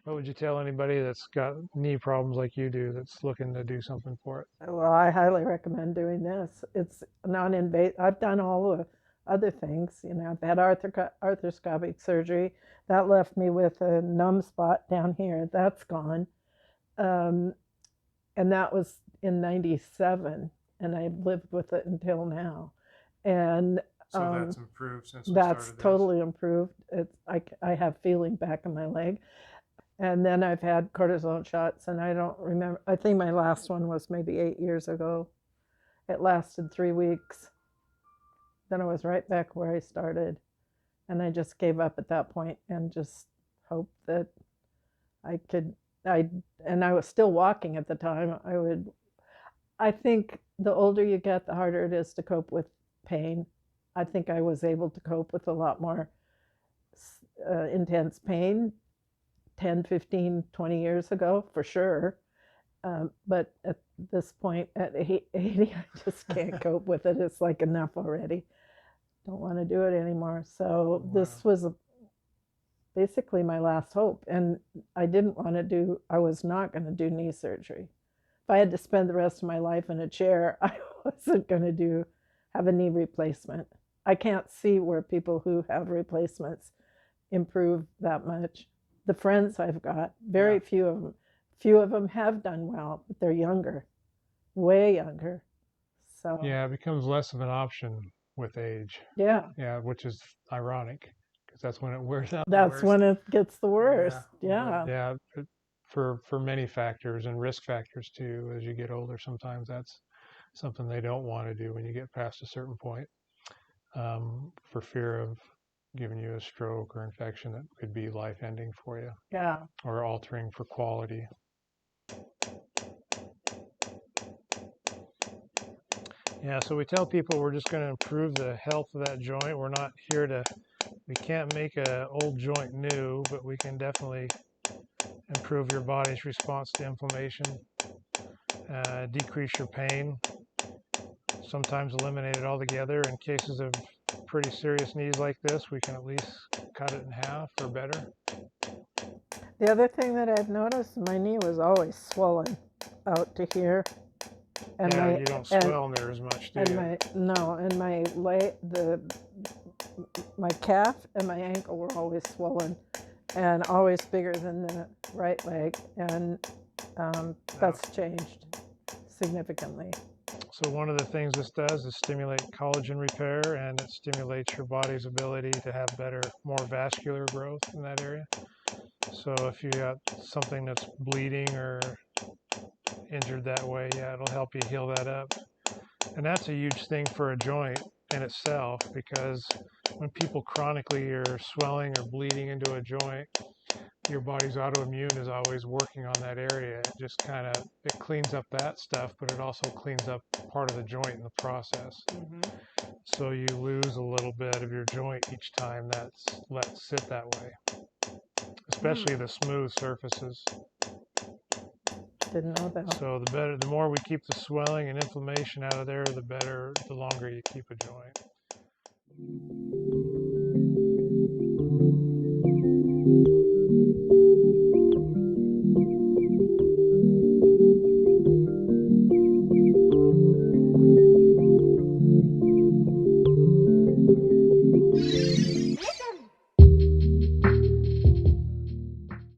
What would you tell anybody that's got knee problems like you do that's looking to do something for it? Well, I highly recommend doing this. It's non-invasive. I've done all the other things. You know, I've had arthroscopic surgery. That left me with a numb spot down here. That's gone. Um, and that was in 97. And I lived with it until now. And So that's improved since we that's started this. totally improved. I have feeling back in my leg. And then I've had cortisone shots, and I don't remember. I think my last one was maybe 8 years ago. It lasted 3 weeks. Then I was right back where I started. And I just gave up at that point and just hoped that I could. And I was still walking at the time. I think the older you get, the harder it is to cope with pain. I think I was able to cope with a lot more intense pain 10, 15, 20 years ago, for sure. But at this point, at 80, I just can't cope with it. It's like enough already. Don't want to do it anymore. So Wow. this was basically my last hope. And I was not going to do knee surgery. If I had to spend the rest of my life in a chair, I wasn't going to have a knee replacement. I can't see where people who have replacements improve that much. The friends I've got, very few of them have done well, but they're younger, way younger. So Yeah, it becomes less of an option with age. yeah, Yeah, which is ironic because that's when it wears out the that's worst. when it gets the worst. But Yeah. yeah, for many factors and risk factors too, as you get older, sometimes that's something they don't want to do when you get past a certain point, for fear of giving you a stroke or infection that could be life-ending for you Yeah. or altering for quality. Yeah, so we tell people we're just going to improve the health of that joint. We can't make an old joint new, but we can definitely improve your body's response to inflammation, decrease your pain, sometimes eliminate it altogether. In cases of pretty serious knees like this, we can at least cut it in half or better. The other thing that I've noticed, my knee was always swollen out to here. And yeah, you don't swell near as much, do you? And my calf and my ankle were always swollen and always bigger than the right leg. And that's changed significantly. So one of the things this does is stimulate collagen repair, and it stimulates your body's ability to have more vascular growth in that area. So if you got something that's bleeding or injured that way, yeah, it'll help you heal that up. And that's a huge thing for a joint in itself, because when people chronically are swelling or bleeding into a joint, your body's autoimmune is always working on that area. It just it cleans up that stuff, but it also cleans up part of the joint in the process. Mm-hmm. So you lose a little bit of your joint each time that's let sit that way, especially the smooth surfaces. Didn't know that. So the more we keep the swelling and inflammation out of there, the better, the longer you keep a joint.